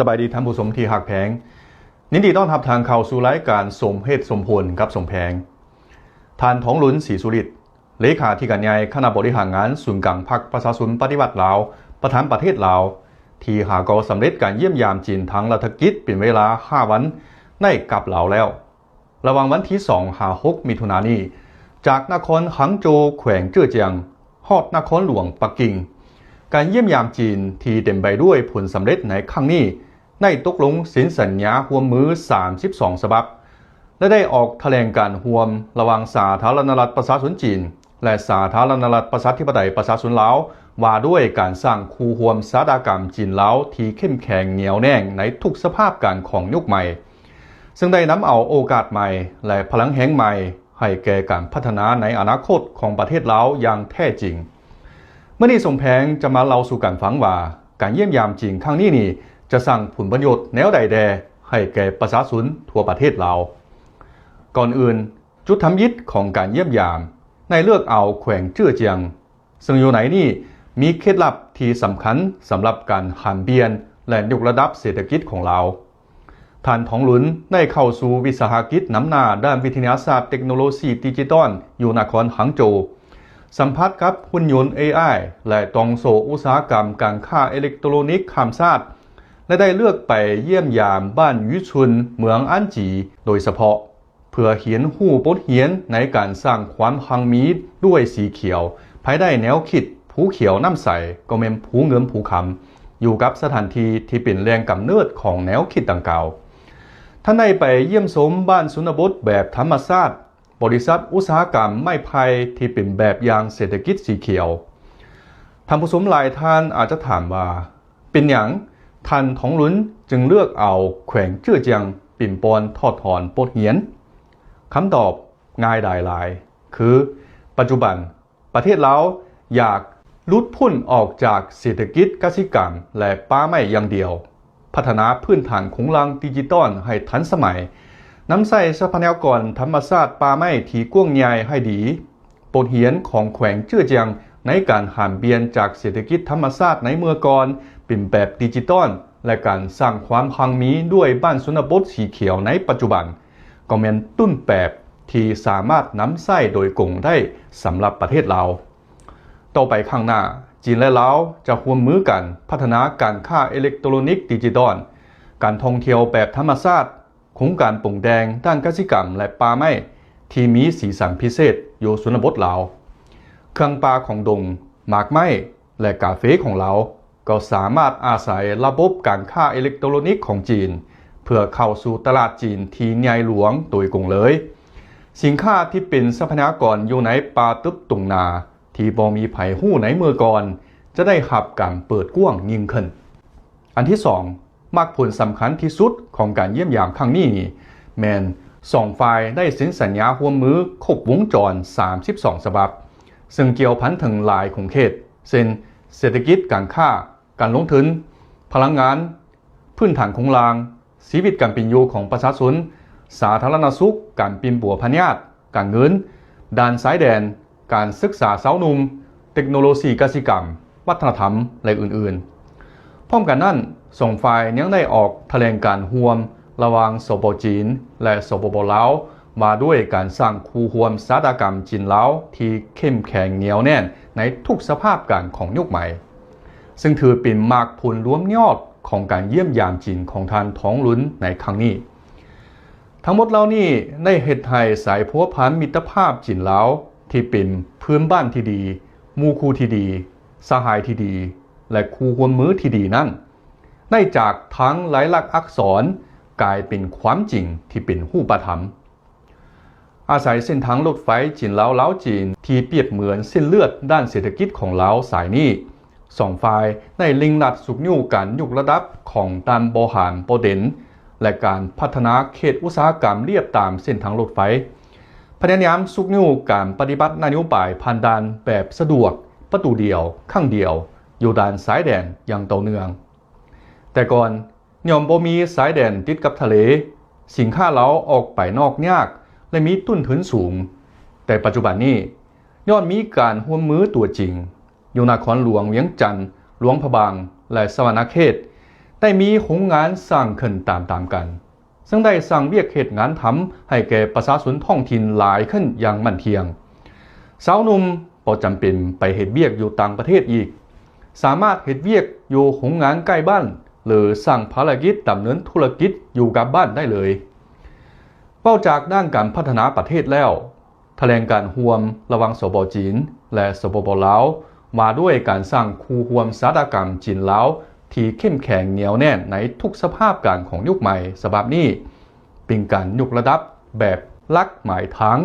บายดีท่านผู้ชมที่หักแพงยินดีต้อนรับทางเข้าสู่รายการสมเหตุสมผลกับสมแพงท่านท้องหลุนศรีสุริตเลขาธิการใหญ่คณะบริหารงานศูนย์กลางพรรคประชาชนปฏิวัติลาวประธานประเทศลาวที่หากสำเร็จการเยี่ยมยามจีนทางรัฐกิจเป็นเวลา5วันในกับลาวแล้วระหว่างวันที่2-6มิถุนายนนี้จากนครหังโจวแขวงเจ้อเจียงฮอดนครหลวงปักกิ่งการเยี่ยมยามจีนที่เต็มไปด้วยผลสำเร็จในครั้งนี้ได้ตกลงสินสัญญาร่วมมือ32ฉบับและได้ออกแถลงการร่วมระหว่างสาธารณรัฐประชาชนจีนและสาธารณรัฐประชาธิปไตยประชาชนลาวว่าด้วยการสร้างคู่ร่วมสาธารณกรรมจีนลาวที่เข้มแข็งเหนียวแน่งในทุกสภาพการของยุคใหม่ซึ่งได้นำเอาโอกาสใหม่และพลังแห่งใหม่ให้แก่การพัฒนาในอนาคตของประเทศลาวอย่างแท้จริงเมื่อนี้สมแพงจะมาเล่าสู่กันฟังว่าการเยี่ยมยามจีนครั้งนี้จะสร้างผลประโยชน์แนวใดแดให้แก่ประชาชนทั่วประเทศลาวก่อนอื่นจุดทำยิดของการเยี่ยมยามในเลือกเอาแขวงเจ้อเจียงซึ่งอยู่ไหนนี่มีเคล็ดลับที่สำคัญสำหรับการหันเบียนและยกระดับเศรษฐกิจของเราท่านทองหลุนได้เข้าสู่วิสาหกิจน้ำหน้าด้านวิทยาศาสตร์เทคโนโลยีดิจิตอลอยู่นครหังโจวสัมผัสกับหุ่นยนต์ AI และตองโซอุตสาหกรรมการค้าอิเล็กทรอนิกส์ข้ามชาติและได้เลือกไปเยี่ยมยามบ้านยุชุนเมืองอันจีโดยเฉพาะเพื่อเขียนหู้บทเขียนในการสร้างความหังมีด้วยสีเขียวภายใต้แนวคิดผูเขียวน้ำใสก็เมมผูเงิมผูคำอยู่กับสถานที่ที่เป็นแรงกำเนิดของแนวคิดดังกล่าวท่านได้ไปเยี่ยมชมบ้านสุนบทแบบธรรมชาติบริษัทอุตสาหกรรมไม้ไผ่ที่เป็นแบบอย่างเศรษฐกิจสีเขียวท่านผู้ชมหลายท่านอาจจะถามว่าเป็นอย่างท่านทองหลุนจึงเลือกเอาแขวงเจ้อเจียงปิ่นปอนทอดถอนปดเหียนคำตอบง่ายดายหลายคือปัจจุบันประเทศเราอยากลุดพ้นออกจากเศรษฐกิจกสิกรรมและป่าไม้อย่างเดียวพัฒนาพื้นฐานของรังดิจิตอลให้ทันสมัยนำใส่ทรัพยากรธรรมชาติป่าไม้ที่กว้างใหญ่ให้ดีปดเหียนของแขวงเจ้อเจียงในการหันเบียนจากเศรษฐกิจธรรมชาติในเมื่อก่อนเป็นแบบดิจิตอลและการสร้างความพังมีด้วยบ้านชนบทสีเขียวในปัจจุบันก็เป็นต้นแบบที่สามารถนำใช้โดยกงได้สำหรับประเทศเราต่อไปข้างหน้าจีนและลาวจะร่วมมือกันพัฒนาการค้าอิเล็กทรอนิกส์ดิจิตอลการท่องเที่ยวแบบธรรมชาติโครงการปลูกแดงด้านกสิกรรมและป่าไม้ที่มีสีสันพิเศษอยู่ชนบทลาวเครื่องปลาของดงหมากไม้และกาเฟของเราก็สามารถอาศัยระบบการค้าอิเล็กทรอนิกส์ของจีนเพื่อเข้าสู่ตลาดจีนที่ใหญ่หลวงโดยกงเลยสินค้าที่เป็นทรัพยากรอยู่ในป่าตึบตุงนาที่บ่มีไผฮู้ในเมื่อก่อนจะได้รับการเปิดกว้างยิ่งขึ้นอันที่2มักผลสำคัญที่สุดของการเยี่ยมยามครั้งนี้แมน2ฝ่ายได้เซ็นสัญญาร่วมมือครบวงจร32ฉบับซึ่งเกี่ยวพันถึงหลายของเขตเช่นเศรษฐกิจการค้าการลงทุนพลังงานพื้นฐานของรางชีวิตการเป็นอยู่ของประชาชนสาธารณสุขการปิ่นปัวพญาติการเงินด้านสายแดนการศึกษาสาวหนุ่มเทคโนโลยีกสิกรรมวัฒนธรรมและอื่นๆพร้อมกันนั้นสองฝ่ายยังได้ออกแถลงการร่วมระหว่างสปป.จีนและสปป.ลาวมาด้วยการสร้างคู่ร่วมสาธารณกรรมจีนลาวที่เข้มแข็งเหนียวแน่นในทุกสภาพการของยุคใหม่ซึ่งถือเป็นมากผลรวมยอดของการเยี่ยมยามจีนของท่านท้องหลุนในครั้งนี้ทั้งหมดเหล่านี้ได้เฮ็ดให้สายพัวพันมิตรภาพจีนลาวที่เป็นพื้นบ้านที่ดีหมู่คู่ที่ดีสหายที่ดีและคู่ร่วมมือที่ดีนั้นได้จากทั้งหลายลักษณ์อักษรกลายเป็นความจริงที่เป็นรูปธรรมอาศัยเส้นทางรถไฟจีนลาวจีนที่เปรียบเหมือนเส้นเลือดด้านเศรษฐกิจของลาวสายนี้สองฝ่ายได้ลิงลัดสุกนิ้วกันยกระดับของการบริหารประเด็นและการพัฒนาเขตอุตสาหกรรมเรียบตามเส้นทางรถไฟพยายามสุกนิ้วการปฏิบัตินโยบายผ่านด่านแบบสะดวกประตูเดียวข้างเดียวอยู่ด้านสายแดนอย่างต่อเนื่องแต่ก่อนย่อมบ่มีสายแดนติดกับทะเลสินค้าเราออกไปนอกยากและมีต้นทุนสูงแต่ปัจจุบันนี้ย้อนมีการร่วมมือตัวจริงอยู่นครหลวงเวียงจันทร์หลวงพระบางและสวรรณเขต ได้มีโครงงานสร้างขึ้นตามกันซึ่งได้สร้างเวียกเหตุงานทำให้แก่ประชาชนท้องถิ่นหลายขึ้นอย่างมั่นเทียงสาวหนุ่มบ่จำเป็นไปเฮ็ดเวียกอยู่ต่างประเทศอีกสามารถเฮ็ดเวียกอยู่โรงงานใกล้บ้านหรือสั่งภารกิจดำเนินธุรกิจอยู่กับบ้านได้เลยเป้าจากด้านการพัฒนาประเทศแล้วแถลงการร่วมระหว่างสปป.จีนและสปป.ลาวมาด้วยการสร้างคู่ร่วมสาธารณกรรมจีนลาวที่เข้มแข็งเหนียวแน่นในทุกสภาพการของยุคใหม่ฉบับนี้เป็นการยกระดับแบบลักหมายทาง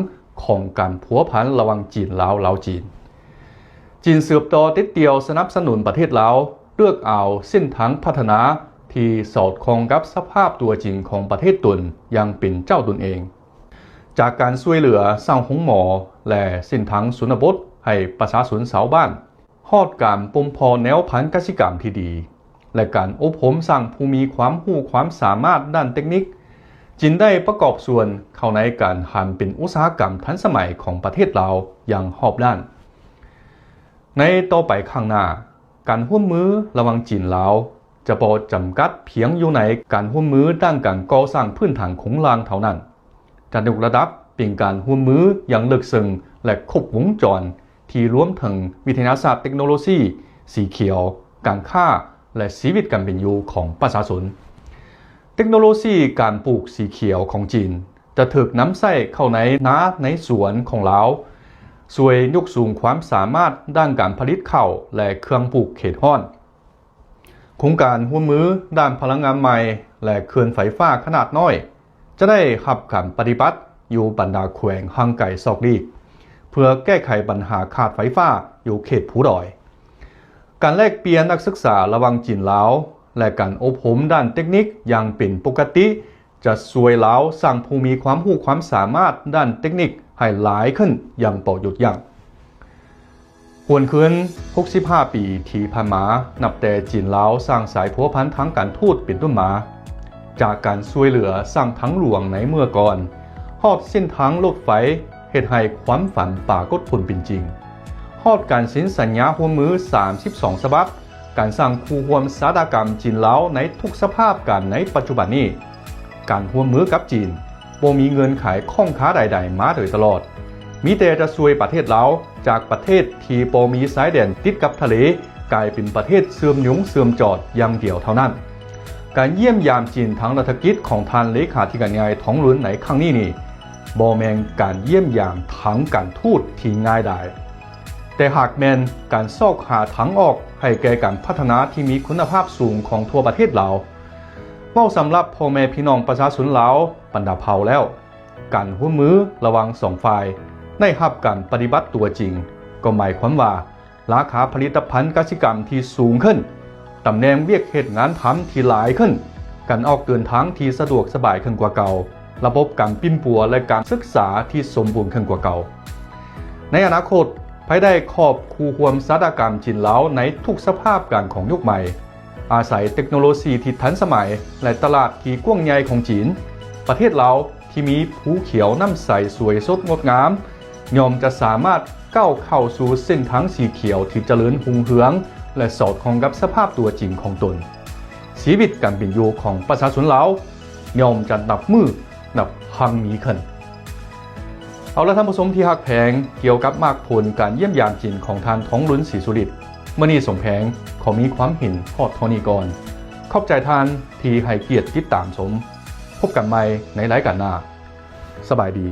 ของการผัวพันระหว่างจีนลาวลาวจีนสืบต่อติดเตียวสนับสนุนประเทศลาวเลือกเอาเส้นทางพัฒนาที่สอดคล้องกับสภาพตัวจริงของประเทศตนอย่างเป็นเจ้าตนเองจากการช่วยเหลือสร้างห้องหมอและเส้นทางชนบทให้ประชาชนชาวบ้านฮอดการปมพอแนวพันธุ์กสิกรรมที่ดีและการอบรมสร้างผู้มีความรู้ความสามารถด้านเทคนิคจึงได้ประกอบส่วนเข้าในการหันเป็นอุตสาหกรรมทันสมัยของประเทศลาวอย่างรอบด้านในต่อไปข้างหน้าการร่วมมือระหว่างจีนลาวจะบ่จำกัดเพียงอยู่ในการร่วมมือด้านการก่อสร้างพื้นฐานของรางเท่านั้นจะยกระดับเป็นการร่วมมืออย่างลึกซึ้งและครบวงจรที่รวมถึงวิทยาศาสตร์เทคโนโลยีสีเขียวการค้าและชีวิตการเป็นอยู่ของประชาชนเทคโนโลยีการปลูกสีเขียวของจีนจะถูกนำใส่เข้าในนาในสวนของลาวช่วยยกสูงความสามารถด้านการผลิตข้าวและเครื่องปลูกเขตร้อนโครงการร่วมมือด้านพลังงานใหม่และเคลื่อนไฟฟ้าขนาดน้อยจะได้รับการปฏิบัติอยู่บรรดาแขวงห่างไกลซอกลีกเพื่อแก้ไขปัญหาขาดไฟฟ้าอยู่เขตภูดอยการแลกเปลี่ยนนักศึกษาระหว่างจีนลาวและการอบรมด้านเทคนิคอย่างเป็นปกติจะช่วยลาวสร้างผู้มีความรู้ความสามารถด้านเทคนิคให้หลายขึ้นอย่างบ่หยุดยั้งหวนคืน65 ปีที่ผ่านมานับแต่จีนลาวสร้างสายพัวพันทางการทูตเป็นต้นมาจากการช่วยเหลือสร้างทั้งหลวงในเมื่อก่อนฮอดเส้นทางรถไฟเฮ็ดให้ความฝันปรากฏผลเป็นจริงฮอดการเซ็นสัญญาร่วมมือ32ฉบับการสร้างคู่ร่วมสาธารณกรรมจีนลาวในทุกสภาพการในปัจจุบันนี้การร่วมมือกับจีนบ่มีเงินขายข้องค้าใดๆมาโดยตลอดมีแต่จะช่วยประเทศลาวจากประเทศที่บ่มีสายแดนติดกับทะเลกลายเป็นประเทศเสื่อมยุงเสื่อมจอดอย่างเดียวเท่านั้นการเยี่ยมยามจีนทางรัฐกิจของท่านเลขาธิการใหญ่ท้องลุ้นในครั้งนี้นี่บ่แม่นการเยี่ยมยามทางการทูตที่ง่ายดายแต่หากแม่นการซอกหาทางออกให้แก่การพัฒนาที่มีคุณภาพสูงของทั่วประเทศลาวเว้าสำหรับพ่อแม่พี่น้องประชาชนลาวบรรดาเผ่าแล้วการร่วมมือระหว่างสองฝ่ายได้รับการปฏิบัติตัวจริงก็หมายความว่าราคาผลิตภัณฑ์กสิกรรมที่สูงขึ้นตำแหน่งเวียกเหตุงานทำที่หลายขึ้นการออกเดินทางที่สะดวกสบายขึ้นกว่าเก่าระบบการปิ้นปัวและการศึกษาที่สมบูรณ์ขึ้นกว่าเก่าในอนาคตภายได้ครอบคู่ร่วมสาธารณกรรมจีนลาวในทุกสภาพการของยุคใหม่อาศัยเทคโนโลยีที่ทันสมัยและตลาดที่กว้างใหญ่ของจีนประเทศลาวที่มีภูเขียวน้ำใสสวยสดงดงามย่อมจะสามารถก้าวเข้าสู่เส้นทางสีเขียวที่เจริญรุ่งเรืองและสอดคล้องกับสภาพตัวจริงของตนชีวิตการเป็นอยู่ของประชาชนลาวย่อมจะนับหังมีขึ้นเอาละท่านผู้ชมที่ฮักแพงเกี่ยวกับมากผลการเยี่ยมยามจีนของท่านท้องลุ้นศรีสุริตเมื่อนี้สมแพงขอมีความเห็นพอดเท่านี้ก่อนขอบใจท่านที่ให้เกียรติติดตามชมพบกันใหม่ในรายการหน้าสบายดี